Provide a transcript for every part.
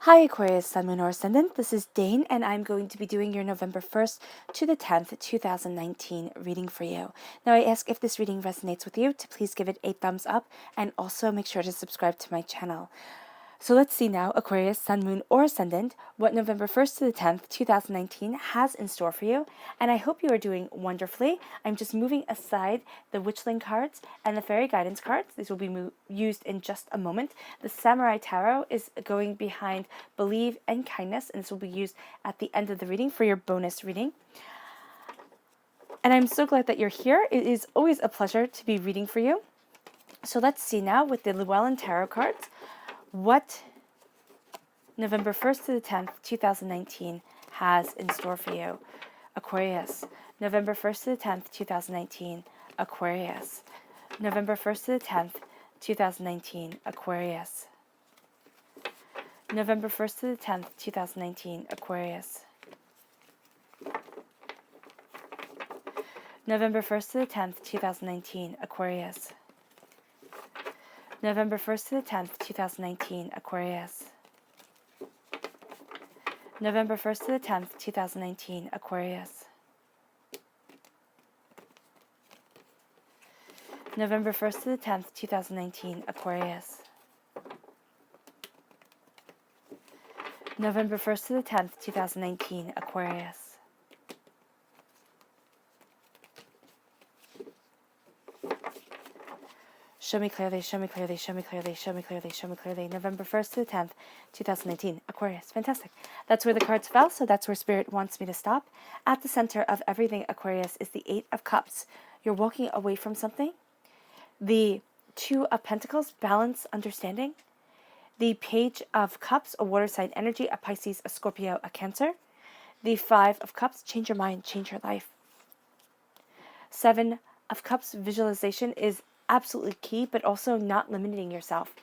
Hi Aquarius, Sun, Moon, or Ascendant. This is Dane, and I'm going to be doing your November 1st to the 10th, 2019 reading for you. Now, I ask if this reading resonates with you to please give it a thumbs up and also make sure to subscribe to my channel. So let's see now, Aquarius, Sun, Moon, or Ascendant, what November 1st to the 10th, 2019 has in store for you. And I hope you are doing wonderfully. I'm just moving aside the Witchling cards and the Fairy Guidance cards. These will be used in just a moment. The Samurai Tarot is going behind Believe and Kindness, and this will be used at the end of the reading for your bonus reading. And I'm so glad that you're here. It is always a pleasure to be reading for you. So let's see now with the Llewellyn Tarot cards what November 1st to the 10th, 2019 has in store for you. Aquarius, November 1st to the 10th, 2019, Aquarius. November 1st to the 10th, 2019, Aquarius. November 1st to the 10th, 2019, Aquarius. November 1st to the 10th, 2019, Aquarius. November 1st to the 10th, 2019, Aquarius. November 1st to the 10th, 2019, Aquarius. November 1st to the 10th, 2019, Aquarius. November 1st to the 10th, 2019, Aquarius. Show me clearly, show me clearly, show me clearly, show me clearly, show me clearly. November 1st to the 10th, 2019, Aquarius. Fantastic. That's where the cards fell, so that's where Spirit wants me to stop. At the center of everything, Aquarius, is the Eight of Cups. You're walking away from something. The Two of Pentacles, balance, understanding. The Page of Cups, a water sign energy, a Pisces, a Scorpio, a Cancer. The Five of Cups, change your mind, change your life. Seven of Cups, visualization is absolutely key, but also not limiting yourself.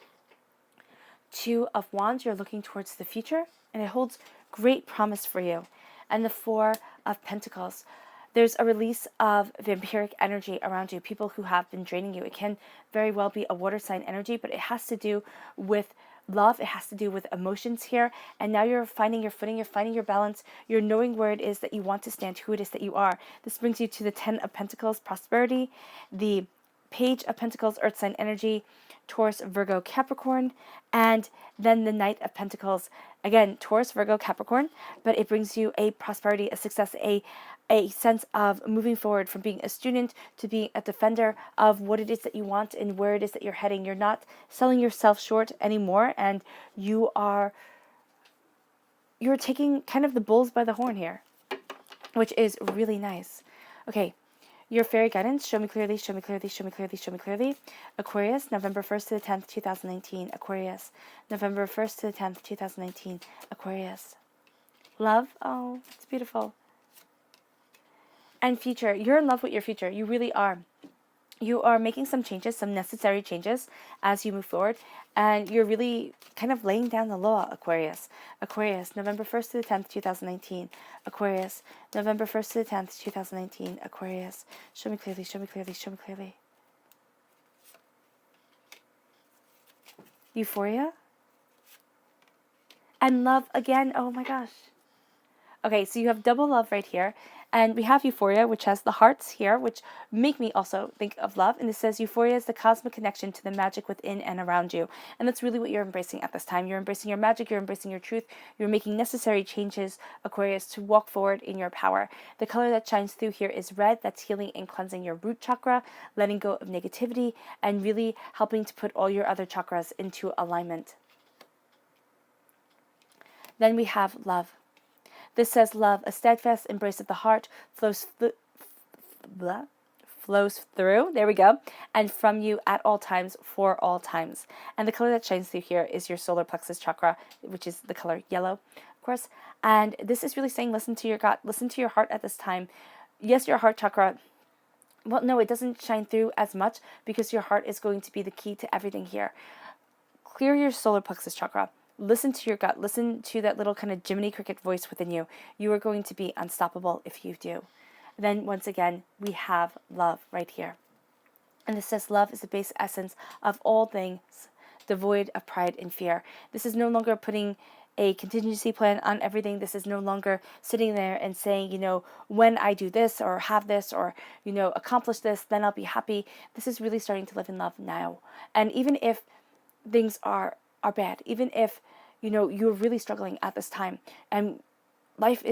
Two of Wands, you're looking towards the future, and it holds great promise for you. And the Four of Pentacles, there's a release of vampiric energy around you, people who have been draining you. It can very well be a water sign energy, but it has to do with love. It has to do with emotions here. And now you're finding your footing, you're finding your balance, you're knowing where it is that you want to stand, who it is that you are. This brings you to the Ten of Pentacles, prosperity, the Page of Pentacles, earth sign energy, Taurus, Virgo, Capricorn, and then the Knight of Pentacles, again, Taurus, Virgo, Capricorn, but it brings you a prosperity, a success, a sense of moving forward from being a student to being a defender of what it is that you want and where it is that you're heading. You're not selling yourself short anymore, and you're taking kind of the bulls by the horn here, which is really nice. Okay. Your fairy guidance, show me clearly, show me clearly, show me clearly, show me clearly. Aquarius, November 1st to the 10th, 2019. Aquarius, November 1st to the 10th, 2019. Aquarius. Love, oh, it's beautiful. And future, you're in love with your future. You really are. You are making some changes, some necessary changes as you move forward, and you're really kind of laying down the law, Aquarius. Aquarius, November 1st to the 10th, 2019. Aquarius, November 1st to the 10th, 2019. Aquarius, show me clearly, show me clearly, show me clearly. Euphoria. And love again, oh my gosh. Okay, so you have double love right here. And we have Euphoria, which has the hearts here, which make me also think of love. And it says Euphoria is the cosmic connection to the magic within and around you. And that's really what you're embracing at this time. You're embracing your magic. You're embracing your truth. You're making necessary changes, Aquarius, to walk forward in your power. The color that shines through here is red. That's healing and cleansing your root chakra, letting go of negativity, and really helping to put all your other chakras into alignment. Then we have love. This says love, a steadfast embrace of the heart, flows through, there we go, and from you at all times, for all times. And the color that shines through here is your solar plexus chakra, which is the color yellow, of course. And this is really saying, listen to your gut, listen to your heart at this time. Yes, your heart chakra, well, no, it doesn't shine through as much because your heart is going to be the key to everything here. Clear your solar plexus chakra. Listen to your gut. Listen to that little kind of Jiminy Cricket voice within you. You are going to be unstoppable if you do. Then once again, we have love right here. And this says love is the base essence of all things, devoid of pride and fear. This is no longer putting a contingency plan on everything. This is no longer sitting there and saying, when I do this or have this or, accomplish this, then I'll be happy. This is really starting to live in love now. And even if things are bad, even if, you're really struggling at this time, and life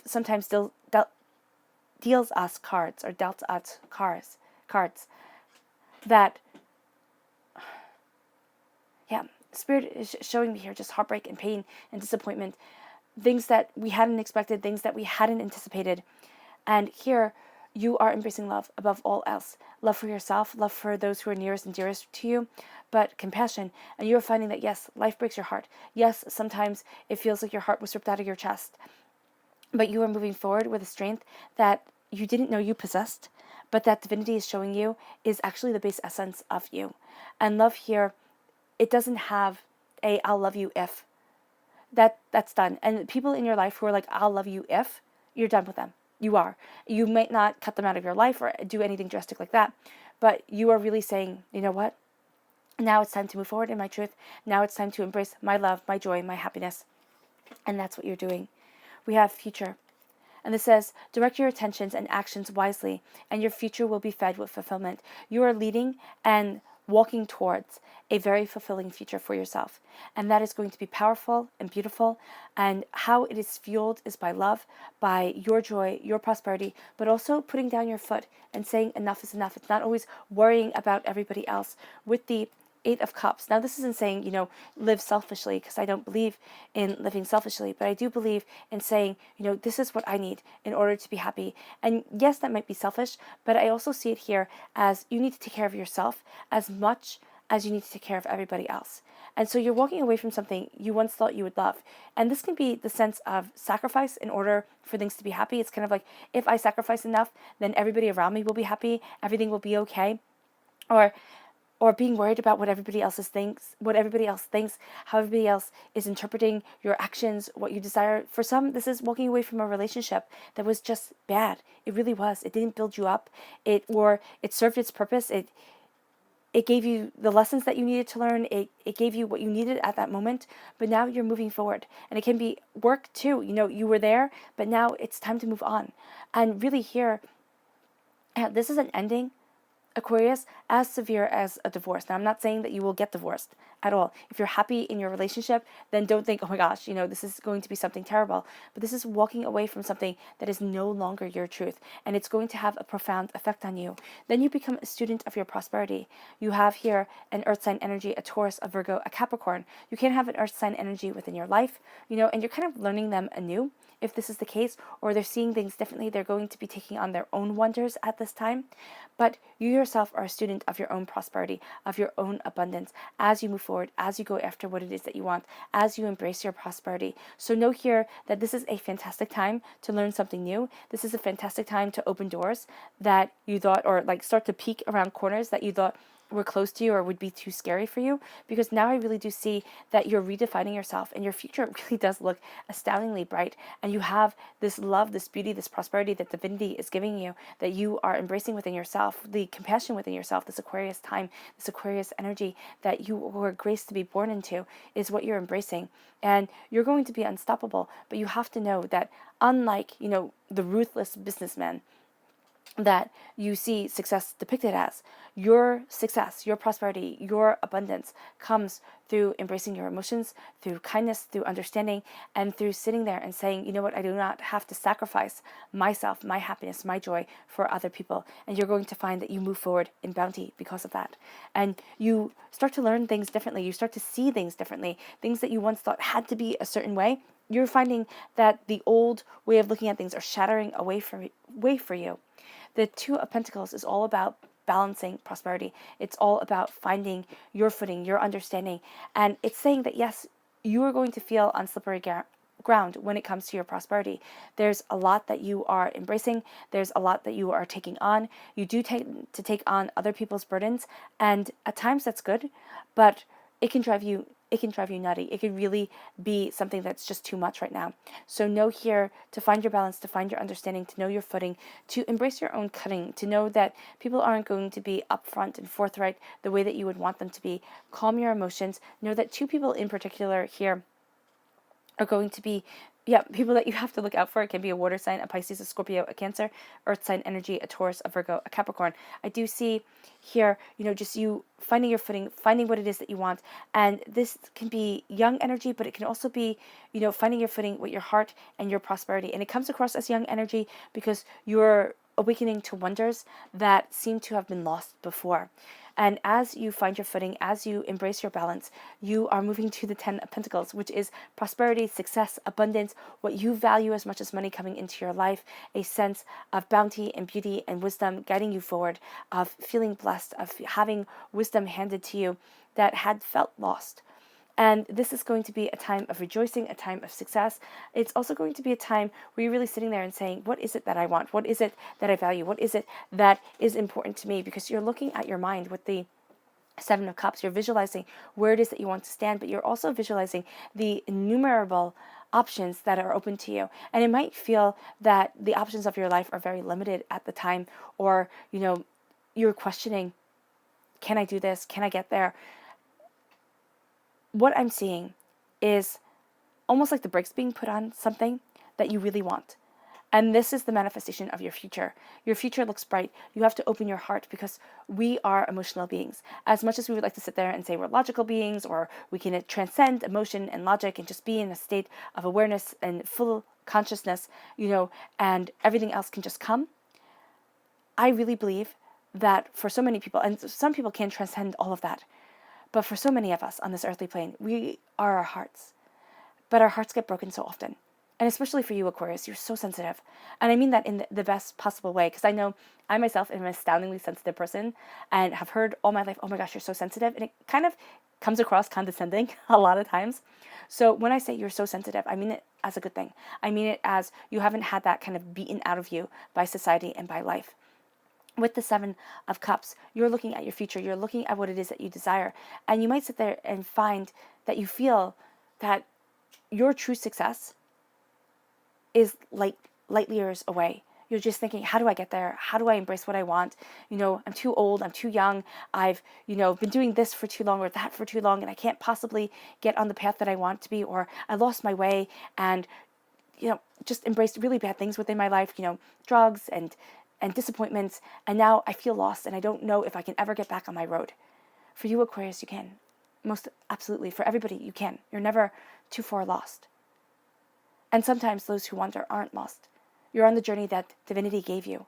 sometimes still deals us cards or dealt us cards that, yeah, Spirit is showing me here just heartbreak and pain and disappointment, things that we hadn't expected, things that we hadn't anticipated. And here you are embracing love above all else. Love for yourself, love for those who are nearest and dearest to you, but compassion. And you are finding that, yes, life breaks your heart. Yes, sometimes it feels like your heart was ripped out of your chest. But you are moving forward with a strength that you didn't know you possessed, but that divinity is showing you is actually the base essence of you. And love here, it doesn't have a I'll love you if. That's done. And people in your life who are like, I'll love you if, you're done with them. You are. You might not cut them out of your life or do anything drastic like that, but you are really saying, you know what? Now it's time to move forward in my truth. Now it's time to embrace my love, my joy, my happiness. And that's what you're doing. We have future. And this says, direct your attentions and actions wisely, and your future will be fed with fulfillment. You are leading and walking towards a very fulfilling future for yourself. And that is going to be powerful and beautiful. And how it is fueled is by love, by your joy, your prosperity, but also putting down your foot and saying enough is enough. It's not always worrying about everybody else. With the Eight of Cups. Now, this isn't saying, live selfishly, because I don't believe in living selfishly, but I do believe in saying, this is what I need in order to be happy. And yes, that might be selfish, but I also see it here as you need to take care of yourself as much as you need to take care of everybody else. And so you're walking away from something you once thought you would love. And this can be the sense of sacrifice in order for things to be happy. It's kind of like, if I sacrifice enough, then everybody around me will be happy, everything will be okay. Or being worried about what everybody else thinks, how everybody else is interpreting your actions, what you desire. For some, this is walking away from a relationship that was just bad. It really was. It didn't build you up. It served its purpose. It gave you the lessons that you needed to learn. It gave you what you needed at that moment. But now you're moving forward. And it can be work too. You were there, but now it's time to move on. And really here, this is an ending, Aquarius, as severe as a divorce. Now, I'm not saying that you will get divorced at all. If you're happy in your relationship, then don't think, oh my gosh, this is going to be something terrible. But this is walking away from something that is no longer your truth, and it's going to have a profound effect on you. Then you become a student of your prosperity. You have here an earth sign energy, a Taurus, a Virgo, a Capricorn. You can have an earth sign energy within your life, and you're kind of learning them anew. If this is the case, or they're seeing things differently, they're going to be taking on their own wonders at this time. But you yourself are a student of your own prosperity, of your own abundance, as you move forward, as you go after what it is that you want, as you embrace your prosperity. So know here that this is a fantastic time to learn something new. This is a fantastic time to open doors that you thought, or like start to peek around corners that you thought were close to you or would be too scary for you, because now I really do see that you're redefining yourself and your future really does look astoundingly bright, and you have this love, this beauty, this prosperity that divinity is giving you, that you are embracing within yourself, the compassion within yourself, this Aquarius time, this Aquarius energy that you were graced to be born into is what you're embracing, and you're going to be unstoppable. But you have to know that unlike, the ruthless businessman that you see success depicted as, your success, your prosperity, your abundance comes through embracing your emotions, through kindness, through understanding, and through sitting there and saying, you know what, I do not have to sacrifice myself, my happiness, my joy for other people. And you're going to find that you move forward in bounty because of that. And you start to learn things differently. You start to see things differently. Things that you once thought had to be a certain way, you're finding that the old way of looking at things are shattering away for you. The Two of Pentacles is all about balancing prosperity. It's all about finding your footing, your understanding. And it's saying that, yes, you are going to feel on slippery ground when it comes to your prosperity. There's a lot that you are embracing. There's a lot that you are taking on. You do take on other people's burdens. And at times that's good, but it can drive you nutty. It could really be something that's just too much right now. So know here to find your balance, to find your understanding, to know your footing, to embrace your own cutting, to know that people aren't going to be upfront and forthright the way that you would want them to be. Calm your emotions. Know that two people in particular here are going to be, yeah, people that you have to look out for. It can be a water sign, a Pisces, a Scorpio, a Cancer, earth sign energy, a Taurus, a Virgo, a Capricorn. I do see here, just you finding your footing, finding what it is that you want. And this can be young energy, but it can also be, finding your footing with your heart and your prosperity. And it comes across as young energy because you're awakening to wonders that seem to have been lost before. And as you find your footing, as you embrace your balance, you are moving to the 10 of Pentacles, which is prosperity, success, abundance, what you value as much as money coming into your life, a sense of bounty and beauty and wisdom guiding you forward, of feeling blessed, of having wisdom handed to you that had felt lost. And this is going to be a time of rejoicing, a time of success. It's also going to be a time where you're really sitting there and saying, what is it that I want? What is it that I value? What is it that is important to me? Because you're looking at your mind with the Seven of Cups. You're visualizing where it is that you want to stand, but you're also visualizing the innumerable options that are open to you. And it might feel that the options of your life are very limited at the time, or, you're questioning, can I do this? Can I get there? What I'm seeing is almost like the brakes being put on something that you really want. And this is the manifestation of your future. Your future looks bright. You have to open your heart because we are emotional beings. As much as we would like to sit there and say we're logical beings, or we can transcend emotion and logic and just be in a state of awareness and full consciousness, and everything else can just come. I really believe that for so many people, and some people can transcend all of that, but for so many of us on this earthly plane, we are our hearts. But our hearts get broken so often. And especially for you, Aquarius, you're so sensitive. And I mean that in the best possible way, because I know I myself am an astoundingly sensitive person and have heard all my life, oh my gosh, you're so sensitive. And it kind of comes across condescending a lot of times. So when I say you're so sensitive, I mean it as a good thing. I mean it as you haven't had that kind of beaten out of you by society and by life. With the Seven of Cups, you're looking at your future. You're looking at what it is that you desire. And you might sit there and find that you feel that your true success is light years away. You're just thinking, how do I get there? How do I embrace what I want? I'm too old. I'm too young. I've, been doing this for too long or that for too long, and I can't possibly get on the path that I want to be, or I lost my way and, just embraced really bad things within my life, drugs and disappointments. And now I feel lost and I don't know if I can ever get back on my road. For you, Aquarius, you can. Most absolutely. For everybody, you can. You're never too far lost. And sometimes those who wander aren't lost. You're on the journey that divinity gave you.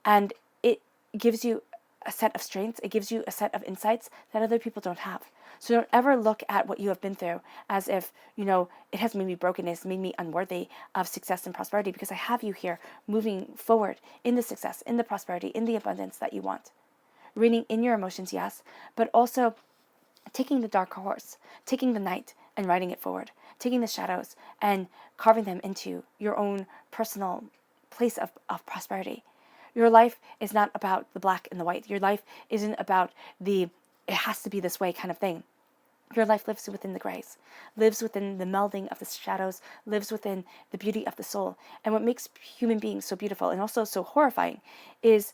And it gives you a set of strengths. It gives you a set of insights that other people don't have. So don't ever look at what you have been through as if, it has made me broken, it's made me unworthy of success and prosperity, because I have you here moving forward in the success, in the prosperity, in the abundance that you want. Reading in your emotions, yes, but also taking the dark horse, taking the night and riding it forward, taking the shadows and carving them into your own personal place of prosperity. Your life is not about the black and the white. Your life isn't about it has to be this way kind of thing. Your life lives within the grays, lives within the melding of the shadows, lives within the beauty of the soul. And what makes human beings so beautiful and also so horrifying is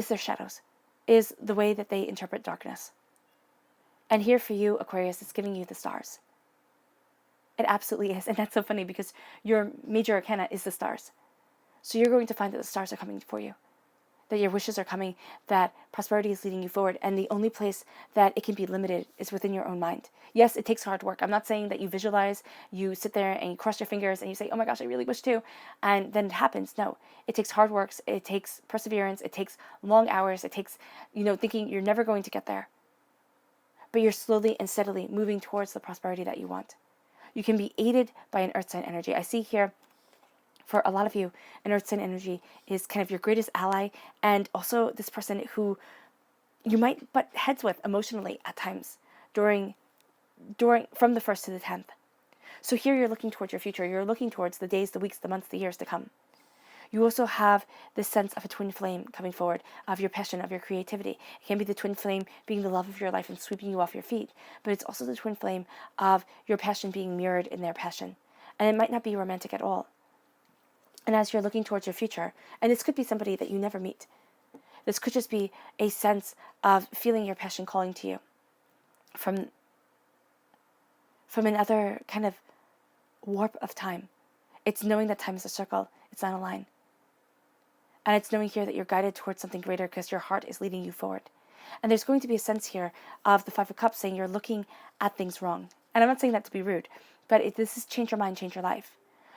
their shadows, is the way that they interpret darkness. And here for you, Aquarius, it's giving you the stars. It absolutely is. And that's so funny because your major arcana is the stars. So you're going to find that the stars are coming for you, that your wishes are coming, that prosperity is leading you forward. And the only place that it can be limited is within your own mind. Yes, it takes hard work. I'm not saying that you visualize, you sit there and you cross your fingers and you say, oh my gosh, I really wish to. And then it happens. No, it takes hard work. It takes perseverance. It takes long hours. It takes, thinking you're never going to get there. But you're slowly and steadily moving towards the prosperity that you want. You can be aided by an earth sign energy. I see here, for a lot of you, an earth sign energy is kind of your greatest ally, and also this person who you might butt heads with emotionally at times during from the 1st to the 10th. So here you're looking towards your future. You're looking towards the days, the weeks, the months, the years to come. You also have this sense of a twin flame coming forward, of your passion, of your creativity. It can be the twin flame being the love of your life and sweeping you off your feet, but it's also the twin flame of your passion being mirrored in their passion. And it might not be romantic at all. And as you're looking towards your future, and this could be somebody that you never meet, this could just be a sense of feeling your passion calling to you from another kind of warp of time. It's knowing that time is a circle. It's not a line. And it's knowing here that you're guided towards something greater because your heart is leading you forward. And there's going to be a sense here of the Five of Cups saying you're looking at things wrong. And I'm not saying that to be rude, but this is change your mind, change your life.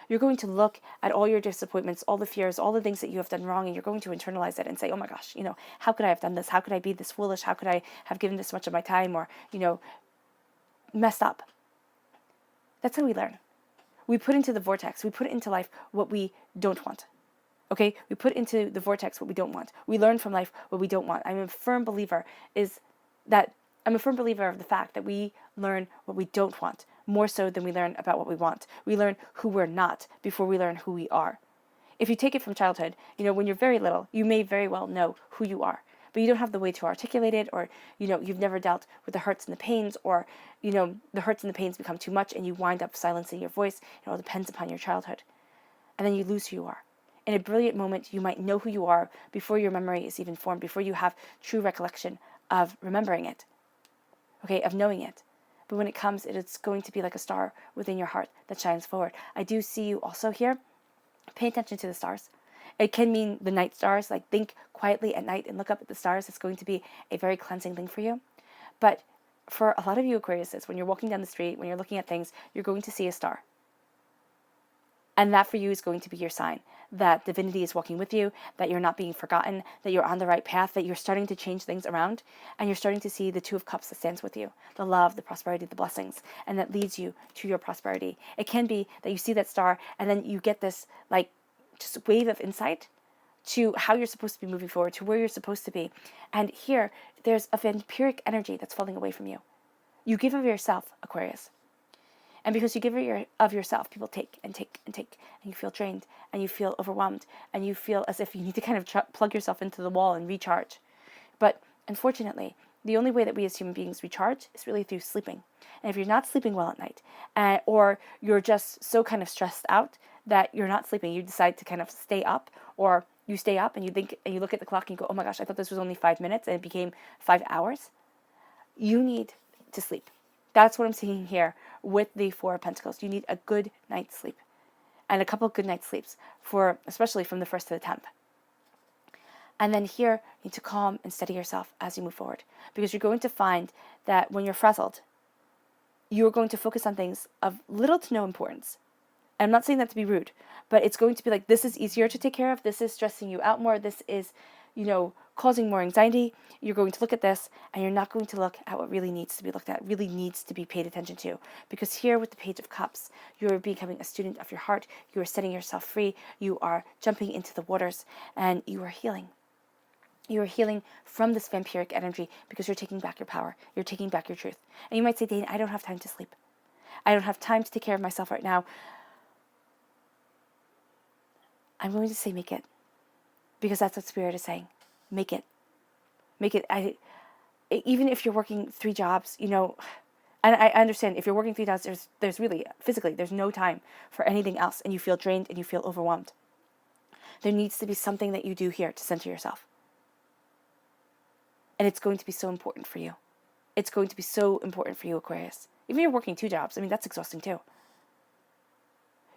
You're going to look at all your disappointments, all the fears, all the things that you have done wrong, and you're going to internalize it and say, oh my gosh, how could I have done this? How could I be this foolish? How could I have given this much of my time or, messed up? That's how we learn. We put into the vortex, we put into life what we don't want. Okay, we put into the vortex what we don't want. We learn from life what we don't want. I'm a firm believer of the fact that we learn what we don't want more so than we learn about what we want. We learn who we're not before we learn who we are. If you take it from childhood, when you're very little, you may very well know who you are, but you don't have the way to articulate it, or, you've never dealt with the hurts and the pains, or, the hurts and the pains become too much and you wind up silencing your voice. It all depends upon your childhood. And then you lose who you are. In a brilliant moment, you might know who you are before your memory is even formed, before you have true recollection of remembering it, okay, of knowing it. But when it comes, it's going to be like a star within your heart that shines forward. I do see you also here. Pay attention to the stars. It can mean the night stars, like think quietly at night and look up at the stars. It's going to be a very cleansing thing for you. But for a lot of you Aquariuses, when you're walking down the street, when you're looking at things, you're going to see a star. And that for you is going to be your sign that divinity is walking with you, that you're not being forgotten, that you're on the right path, that you're starting to change things around, and you're starting to see the Two of Cups that stands with you, the love, the prosperity, the blessings, and that leads you to your prosperity. It can be that you see that star and then you get this just wave of insight to how you're supposed to be moving forward, to where you're supposed to be. And here, there's a vampiric energy that's falling away from you. You give of yourself, Aquarius. And because you give of yourself, people take and take and take, and you feel drained, and you feel overwhelmed, and you feel as if you need to kind of plug yourself into the wall and recharge. But unfortunately, the only way that we as human beings recharge is really through sleeping. And if you're not sleeping well at night, or you're just so kind of stressed out that you're not sleeping, you decide to kind of stay up, or you stay up and you think and you look at the clock and you go, oh my gosh, I thought this was only 5 minutes and it became 5 hours. You need to sleep. That's what I'm seeing here with the Four of Pentacles. You need a good night's sleep and a couple of good night's sleeps, especially from the 1st to the 10th. And then here, you need to calm and steady yourself as you move forward, because you're going to find that when you're frazzled, you're going to focus on things of little to no importance. And I'm not saying that to be rude, but it's going to be like, this is easier to take care of. This is stressing you out more. This is, causing more anxiety. You're going to look at this and you're not going to look at what really needs to be looked at, really needs to be paid attention to. Because here with the Page of Cups, you're becoming a student of your heart. You are setting yourself free. You are jumping into the waters and you are healing. You are healing from this vampiric energy because you're taking back your power. You're taking back your truth. And you might say, Dane, I don't have time to sleep. I don't have time to take care of myself right now. I'm going to say make it. Because that's what Spirit is saying. Make it. Make it. Even if you're working 3 jobs, and I understand if you're working 3 jobs, there's really, physically, there's no time for anything else, and you feel drained and you feel overwhelmed. There needs to be something that you do here to center yourself. And it's going to be so important for you. It's going to be so important for you, Aquarius. Even if you're working 2 jobs, that's exhausting too.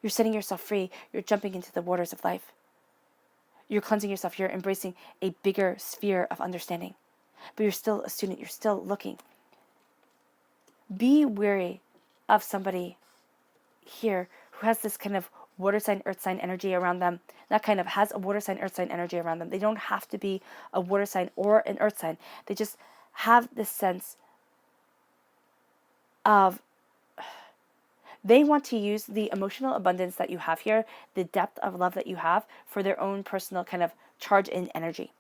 You're setting yourself free. You're jumping into the waters of life. You're cleansing yourself. You're embracing a bigger sphere of understanding. But you're still a student. You're still looking. Be wary of somebody here who has this kind of water sign, earth sign energy around them. That kind of has a water sign, earth sign energy around them. They don't have to be a water sign or an earth sign. They just have this sense of they want to use the emotional abundance that you have here, the depth of love that you have, for their own personal kind of charge in energy.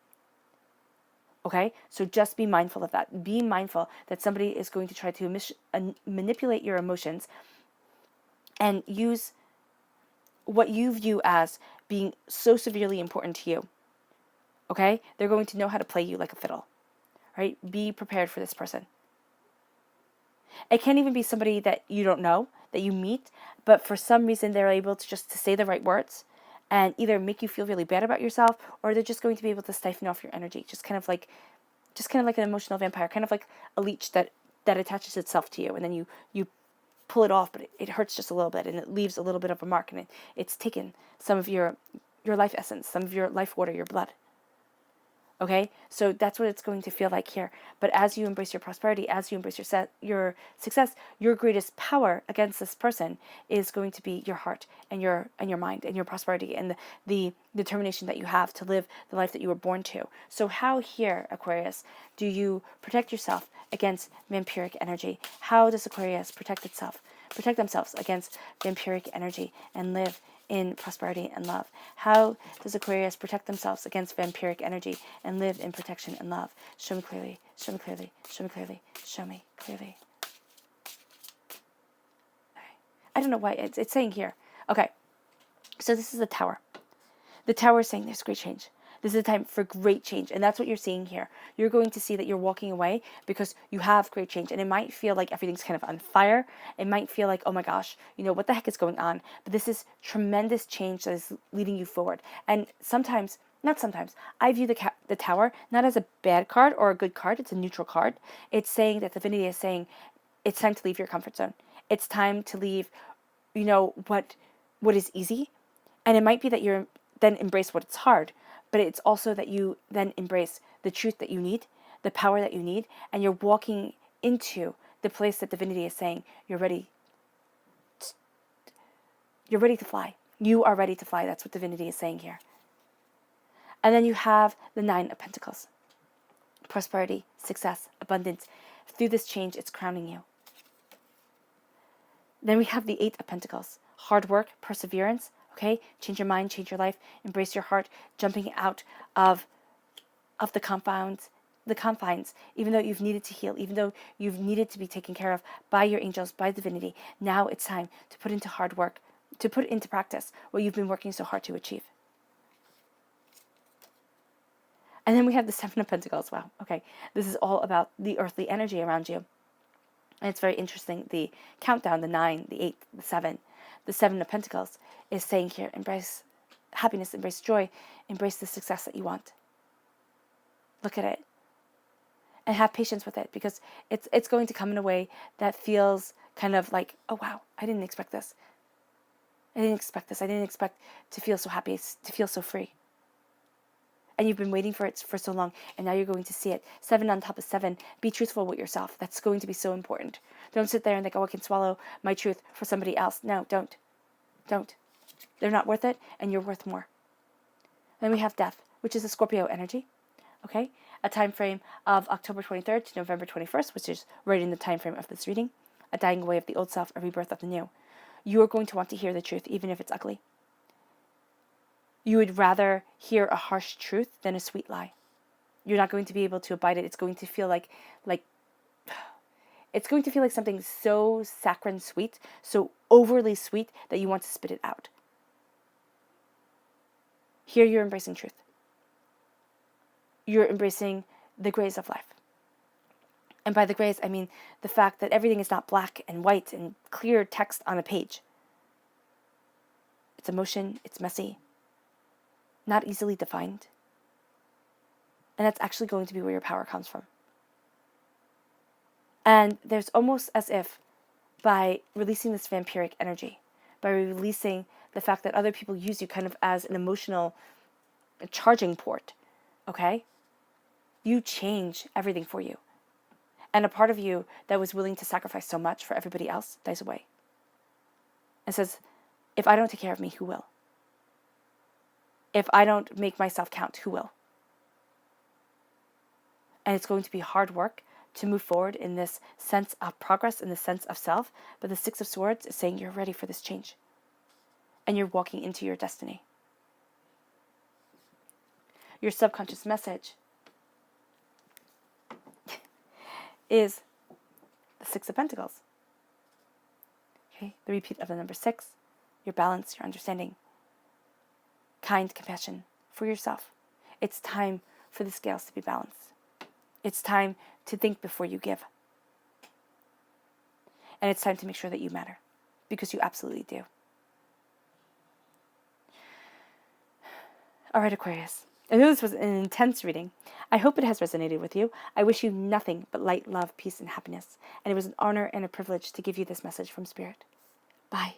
Okay? So just be mindful of that. Be mindful that somebody is going to try to manipulate your emotions and use what you view as being so severely important to you. Okay? They're going to know how to play you like a fiddle. Right? Be prepared for this person. It can't even be somebody that you don't know, that you meet, but for some reason they're able to just to say the right words and either make you feel really bad about yourself, or they're just going to be able to siphon off your energy, just kind of like an emotional vampire, kind of like a leech that attaches itself to you, and then you pull it off, but it hurts just a little bit, and it leaves a little bit of a mark, and it's taken some of your life essence, some of your life water, your blood. Okay, so that's what it's going to feel like here. But as you embrace your prosperity, as you embrace your success, your greatest power against this person is going to be your heart and your mind and your prosperity and the determination that you have to live the life that you were born to. So how here, Aquarius, do you protect yourself against vampiric energy? How does Aquarius protect themselves against vampiric energy and live in prosperity and love? How does Aquarius protect themselves against vampiric energy and live in protection and love? Show me clearly, show me clearly, show me clearly, show me clearly. Okay. I don't know why it's saying here. Okay, so this is the Tower. The Tower is saying there's great change. This is a time for great change, and that's what you're seeing here. You're going to see that you're walking away because you have great change, and it might feel like everything's kind of on fire. It might feel like, oh my gosh, what the heck is going on? But this is tremendous change that is leading you forward. And not sometimes, I view the Tower not as a bad card or a good card. It's a neutral card. It's saying that divinity is saying it's time to leave your comfort zone. It's time to leave, what is easy, and it might be that you're then embrace what's hard. But it's also that you then embrace the truth that you need, the power that you need, and you're walking into the place that divinity is saying you're ready. You're ready to fly. You are ready to fly. That's what divinity is saying here. And then you have the Nine of Pentacles. Prosperity, success, abundance. Through this change, it's crowning you. Then we have the Eight of Pentacles. Hard work, perseverance. Okay, change your mind, change your life, embrace your heart, jumping out of the confines, even though you've needed to heal, even though you've needed to be taken care of by your angels, by divinity. Now it's time to put into hard work, to put into practice what you've been working so hard to achieve. And then we have the Seven of Pentacles. Wow, okay, this is all about the earthly energy around you. And it's very interesting, the countdown, the 9, the 8, the 7. The Seven of Pentacles is saying here, embrace happiness, embrace joy, embrace the success that you want. Look at it. And have patience with it, because it's going to come in a way that feels kind of like, oh wow, I didn't expect this. I didn't expect to feel so happy, to feel so free. And you've been waiting for it for so long, and now you're going to see it. 7 on top of 7. Be truthful with yourself. That's going to be so important. Don't sit there and think, oh, I can swallow my truth for somebody else. No, don't. Don't. They're not worth it, and you're worth more. Then we have Death, which is a Scorpio energy. Okay? A time frame of October 23rd to November 21st, which is right in the time frame of this reading. A dying away of the old self, a rebirth of the new. You are going to want to hear the truth, even if it's ugly. You would rather hear a harsh truth than a sweet lie. You're not going to be able to abide it. It's going to feel like it's going to feel like something so saccharine sweet, so overly sweet that you want to spit it out. Here you're embracing truth. You're embracing the grays of life. And by the grays, I mean the fact that everything is not black and white and clear text on a page. It's emotion, it's messy, not easily defined. And that's actually going to be where your power comes from. And there's almost as if by releasing this vampiric energy, by releasing the fact that other people use you kind of as an emotional charging port, okay? You change everything for you. And a part of you that was willing to sacrifice so much for everybody else dies away. And says, if I don't take care of me, who will? If I don't make myself count, who will? And it's going to be hard work to move forward in this sense of progress, in the sense of self. But the Six of Swords is saying you're ready for this change. And you're walking into your destiny. Your subconscious message is the Six of Pentacles. Okay, the repeat of the number 6, your balance, your understanding, kind compassion for yourself. It's time for the scales to be balanced. It's time to think before you give. And it's time to make sure that you matter, because you absolutely do. All right, Aquarius. I know this was an intense reading. I hope it has resonated with you. I wish you nothing but light, love, peace, and happiness. And it was an honor and a privilege to give you this message from Spirit. Bye.